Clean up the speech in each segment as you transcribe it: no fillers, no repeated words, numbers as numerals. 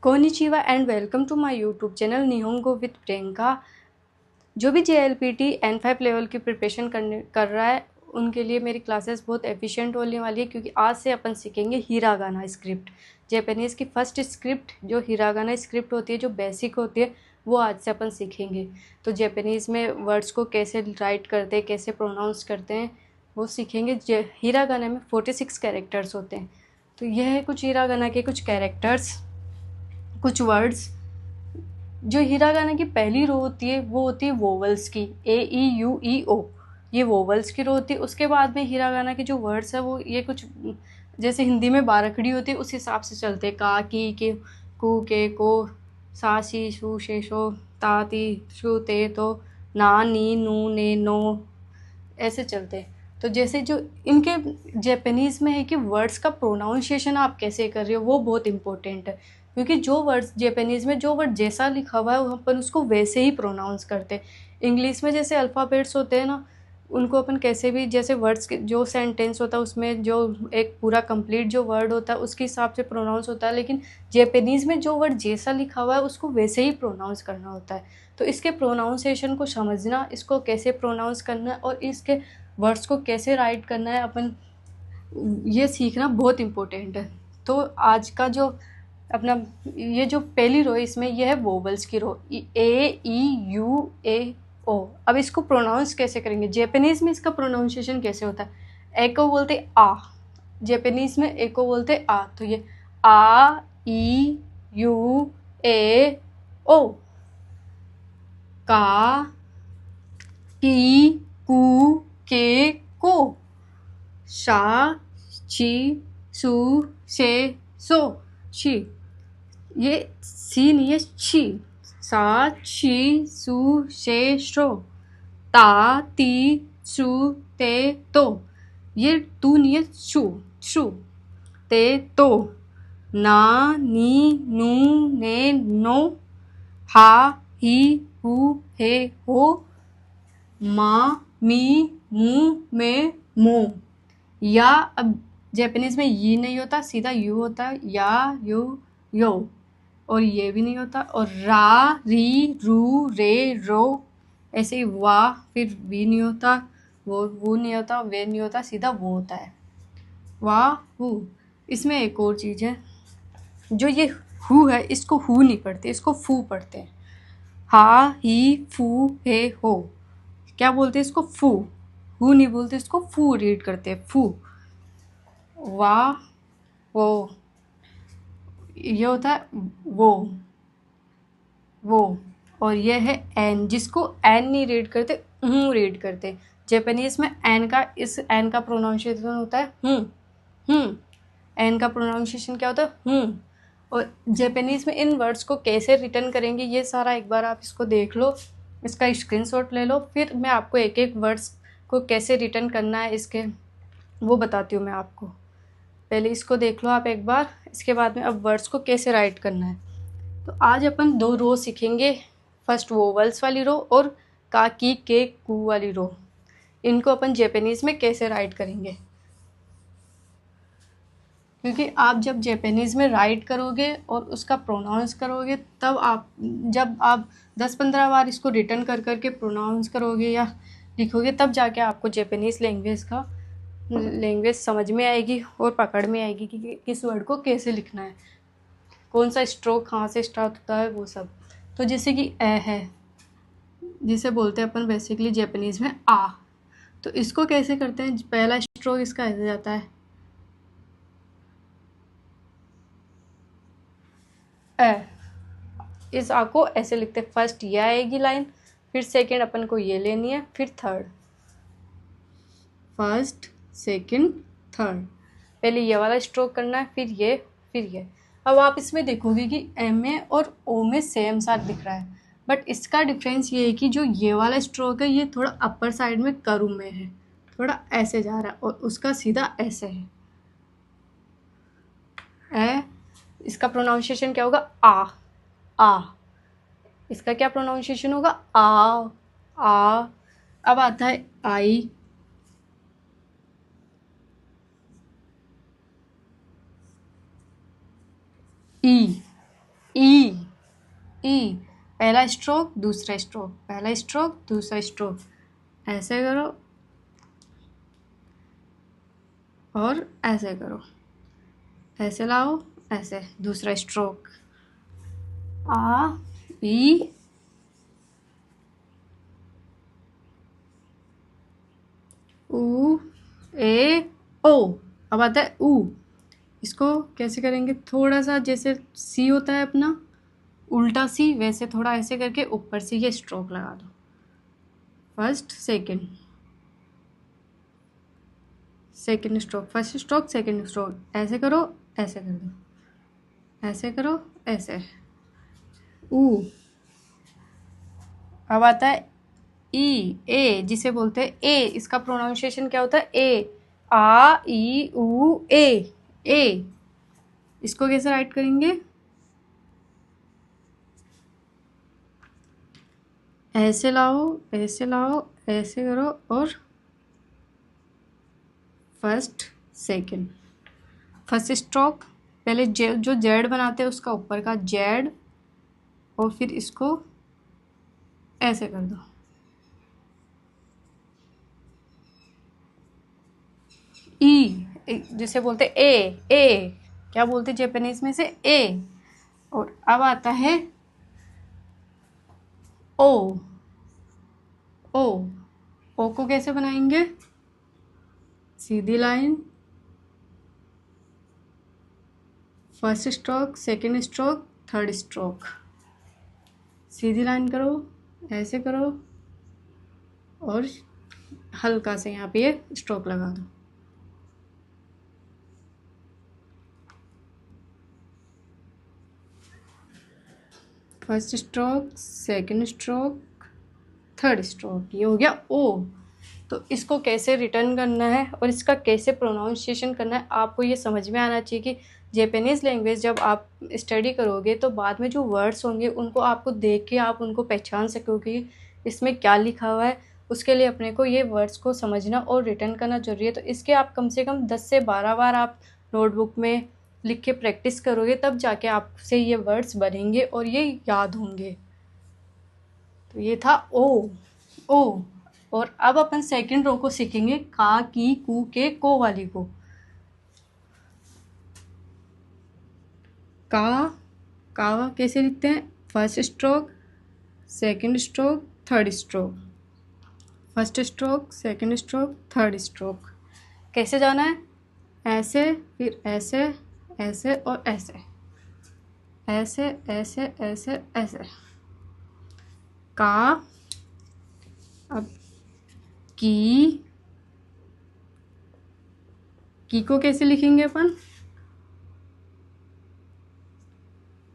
Konnichiwa and welcome to my YouTube channel निहोंगो with Priyanka. जो भी JLPT N5 लेवल की प्रिपरेशन कर रहा है उनके लिए मेरी क्लासेस बहुत एफिशिएंट होने वाली है, क्योंकि आज से अपन सीखेंगे हिरागाना स्क्रिप्ट। जापानीज़ की फर्स्ट स्क्रिप्ट जो हिरागाना स्क्रिप्ट होती है, जो बेसिक होती है, वो आज से अपन सीखेंगे। तो जापानीज़ में वर्ड्स को कैसे राइट करते हैं, कैसे प्रोनाउंस करते हैं, वो सीखेंगे। हिरागाना में 46 कैरेक्टर्स होते हैं। तो यह है कुछ हिरागाना के कुछ कैरेक्टर्स, कुछ वर्ड्स। जो हिरागाना की पहली रो होती है वो होती है वोवल्स की, A E U E O, ये वोवल्स की रो होती है। उसके बाद में हिरागाना के जो वर्ड्स है वो ये कुछ जैसे हिंदी में बारकड़ी होती है उस हिसाब से चलते हैं। का, की, के, कु, के, को, सा, सी, शु, शे, शो, ता, ती, शु, ते, तो, ना, नी, नू, ने, नो, ऐसे चलते हैं। तो जैसे जो इनके जापानीज़ में है कि वर्ड्स का प्रोनाउंसिएशन आप कैसे कर रहे हो वो बहुत इंपॉर्टेंट है, क्योंकि जो वर्ड्स जापानीज़ में जो वर्ड जैसा लिखा हुआ है अपन उसको वैसे ही प्रोनाउंस करते हैं। इंग्लिश में जैसे अल्फ़ाबेट्स होते हैं ना, उनको अपन कैसे भी, जैसे वर्ड्स के जो सेंटेंस होता है उसमें जो एक पूरा कंप्लीट जो वर्ड होता है उसके हिसाब से प्रोनाउंस होता है, लेकिन जापानीज़ में जो वर्ड जैसा लिखा हुआ है उसको वैसे ही प्रोनाउंस करना होता है। तो इसके प्रोनाउंसिएशन को समझना, इसको कैसे प्रोनाउंस करना है और इसके वर्ड्स को कैसे राइट करना है अपन, ये सीखना बहुत इम्पोर्टेंट है। तो आज का जो अपना ये जो पहली रो है इसमें यह है वोवल्स की रो, A E U A O। अब इसको प्रोनाउंस कैसे करेंगे, जापानीज़ में इसका प्रोनाउंसिएशन कैसे होता है। ए को बोलते आ, जापानीज़ में ए को बोलते आ। तो ये A E U A O। का, की, कु, के, को, शा, ची, सु, से, सो, शी। ये सी नहीं है, शी। सा, शी, सु, से, शो, ता, ती, सु, ते, तो। ये तू नहीं है, शु, शु, ते, तो, ना, नी, नू, ने, नो, हा, ही, हु, हे, हो, मा, मी, मु, में, मो। या अब जापानीज़ में ये नहीं होता, सीधा यू होता है, या, यू, यो। और ये भी नहीं होता, और रा, री, रू, रे, रो, ऐसे ही वाह, फिर वी नहीं होता, वो नहीं होता, वे नहीं होता, सीधा वो होता है, वाह, हु। इसमें एक और चीज़ है, जो ये हु है इसको हु नहीं पढ़ते, इसको फू पढ़ते हैं। हा, ही, फू, हे, हो। क्या बोलते हैं इसको, फू। हु नहीं बोलते, इसको फू रीड करते हैं, फू। वाह, वो, ये होता है वो। और ये है एन, जिसको एन नहीं रीड करते, रीड करते। जापानीज में एन का, इस एन का प्रोनाउंसिएशन होता है एन का प्रोनाउंसिएशन क्या होता है, और जापानीज में इन वर्ड्स को कैसे रिटर्न करेंगे ये सारा एक बार आप इसको देख लो, इसका स्क्रीनशॉट ले लो, फिर मैं आपको एक एक वर्ड्स को कैसे रिटर्न करना है इसके वो बताती हूँ मैं आपको। पहले इसको देख लो आप एक बार, इसके बाद में अब वर्ड्स को कैसे राइट करना है। तो आज अपन दो रो सीखेंगे, फर्स्ट वोवल्स वाली रो और का, की, के, कू वाली रो। इनको अपन जापानीज़ में कैसे राइट करेंगे, क्योंकि आप जब जापानीज़ में राइट करोगे और उसका प्रोनाउंस करोगे तब आप, जब आप 10-15 बार इसको रिटर्न कर करके प्रोनाउंस करोगे या लिखोगे, तब जाके आपको जापानीज़ लैंग्वेज समझ में आएगी और पकड़ में आएगी कि किस वर्ड को कैसे लिखना है, कौन सा स्ट्रोक कहाँ से स्टार्ट होता है, वो सब। तो जैसे कि ए है, जिसे बोलते हैं अपन बेसिकली जापानीज़ में आ, तो इसको कैसे करते हैं, पहला स्ट्रोक इसका ऐसे जाता है ए। इस आ को ऐसे लिखते हैं, फर्स्ट ये आएगी लाइन, फिर सेकंड अपन को ये लेनी है, फिर थर्ड, फर्स्ट सेकंड थर्ड। पहले ये वाला स्ट्रोक करना है, फिर ये, फिर ये। अब आप इसमें देखोगे कि एम में और ओ में सेम सा दिख रहा है, बट इसका डिफरेंस ये है कि जो ये वाला स्ट्रोक है ये थोड़ा अपर साइड में करू में है, थोड़ा ऐसे जा रहा है, और उसका सीधा ऐसे है ए। इसका प्रोनाउंसिएशन क्या होगा, आ। इसका क्या प्रोनाउंसिएशन होगा, आ। अब आता है आई, ई। ई, ई, पहला स्ट्रोक दूसरा स्ट्रोक, पहला स्ट्रोक दूसरा स्ट्रोक, ऐसे करो और ऐसे करो, ऐसे लाओ, ऐसे दूसरा स्ट्रोक, आ ई ऊ ए ओ। अब आता है ऊ। इसको कैसे करेंगे, थोड़ा सा जैसे सी होता है अपना उल्टा सी, वैसे थोड़ा ऐसे करके ऊपर से ये स्ट्रोक लगा दो, first second, second stroke, first stroke second stroke, ऐसे करो, ऐसे कर दो, ऐसे करो, ऐसे ऊ। अब आता है ई ए, जिसे बोलते हैं ए, इसका प्रोनाउंसिएशन क्या होता है, ए, आ ई ऊ ए, ए। इसको कैसे राइट करेंगे, ऐसे लाओ, ऐसे लाओ, ऐसे करो और फर्स्ट सेकंड, फर्स्ट स्ट्रोक, पहले जो जेड बनाते हैं उसका ऊपर का जेड, और फिर इसको ऐसे कर दो, ई, जिसे बोलते ए, क्या बोलते जापानीज में से ए। और अब आता है ओ, ओ, ओ को कैसे बनाएंगे, सीधी line, first stroke second stroke third stroke, सीधी लाइन करो, ऐसे करो और हल्का से यहाँ पे ये स्ट्रोक लगा दो, first stroke second stroke third stroke, ये हो गया ओ। तो इसको कैसे रिटर्न करना है और इसका कैसे प्रोनाउंसिएशन करना है आपको ये समझ में आना चाहिए कि जापानीज़ लैंग्वेज जब आप स्टडी करोगे तो बाद में जो वर्ड्स होंगे उनको आपको देख के आप उनको पहचान सकोगे इसमें क्या लिखा हुआ है। उसके लिए अपने को ये वर्ड्स को समझना और रिटर्न करना ज़रूरी है। तो इसके आप कम से कम 10 से 12 बार आप नोटबुक में लिख के प्रैक्टिस करोगे, तब जाके आपसे ये वर्ड्स बनेंगे और ये याद होंगे। तो ये था ओ, ओ। और अब अपन सेकंड रो को सीखेंगे, का की कू के को वाली को। का कैसे लिखते हैं, first stroke second stroke third stroke, first stroke second stroke third stroke. कैसे जाना है, ऐसे फिर ऐसे, ऐसे और ऐसे, ऐसे ऐसे ऐसे ऐसे। का, अब की को कैसे लिखेंगे अपन,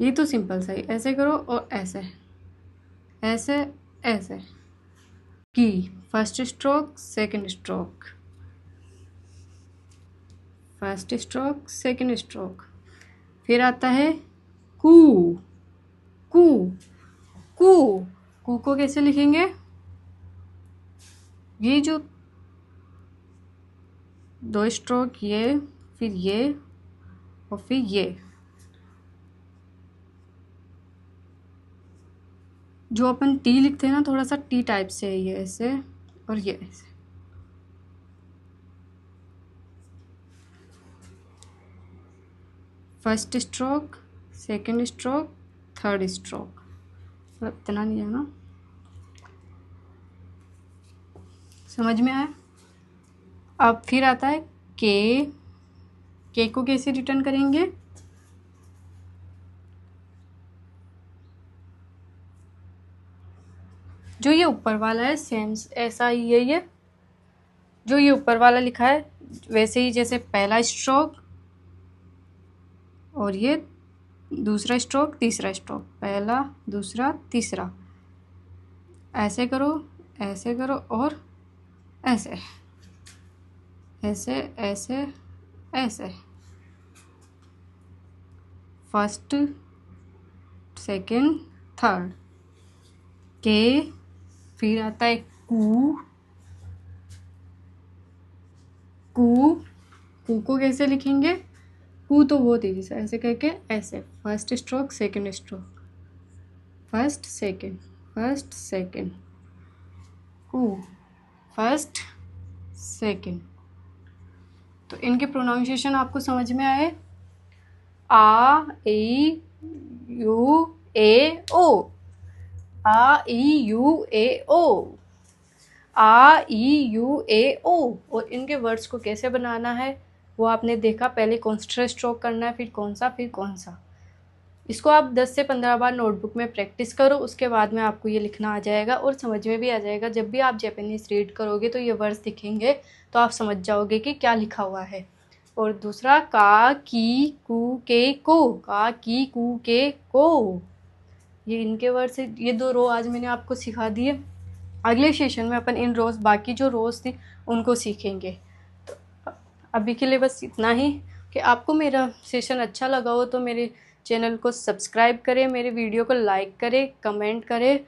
ये तो सिंपल सा ही, ऐसे करो और ऐसे, ऐसे ऐसे। की first stroke second stroke, first stroke second stroke. फिर आता है कू, कू, कू, कू को कैसे लिखेंगे, ये जो दो स्ट्रोक, ये फिर ये और फिर ये, जो अपन टी लिखते हैं ना थोड़ा सा टी टाइप से है, ये ऐसे और ये ऐसे। First stroke second stroke third stroke, मतलब इतना नहीं है ना, समझ में आया। अब फिर आता है के को कैसे रिटर्न करेंगे, जो ये ऊपर वाला है सेम ऐसा ही है, ये जो ये ऊपर वाला लिखा है वैसे ही, जैसे पहला स्ट्रोक और ये दूसरा स्ट्रोक तीसरा स्ट्रोक, पहला दूसरा तीसरा, ऐसे करो और ऐसे, ऐसे ऐसे ऐसे, फर्स्ट सेकंड थर्ड के। फिर आता है कू, कू, कू को कैसे लिखेंगे, कू तो बहुत ईजी सा, ऐसे करके ऐसे first stroke second stroke, first second कू फर्स्ट सेकंड। तो इनके प्रोनाउंसिएशन आपको समझ में आए? आ ई यू ए ओ, आ ई यू ए ओ, आ ई यू ए ओ। और इनके वर्ड्स को कैसे बनाना है वो आपने देखा, पहले कॉन्स्टेंट स्ट्रोक करना है, फिर कौन सा। इसको आप 10 से 15 बार नोटबुक में प्रैक्टिस करो, उसके बाद में आपको ये लिखना आ जाएगा और समझ में भी आ जाएगा। जब भी आप जापानीज़ रीड करोगे तो ये वर्ड्स दिखेंगे तो आप समझ जाओगे कि क्या लिखा हुआ है। और दूसरा का की कू के को, का की कू के को, ये इनके वर्ड्स है। ये 2 रो आज मैंने आपको सिखा दिए। अगले सेशन में अपन इन रोज़, बाकी जो रोज़ थी उनको सीखेंगे। तो अभी के लिए बस इतना ही। कि आपको मेरा सेशन अच्छा लगा हो तो मेरे चैनल को सब्सक्राइब करें, मेरे वीडियो को लाइक करें, कमेंट करें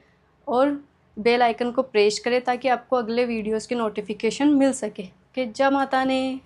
और बेल आइकन को प्रेस करें ताकि आपको अगले वीडियोस की नोटिफिकेशन मिल सके। कि जय माता ने।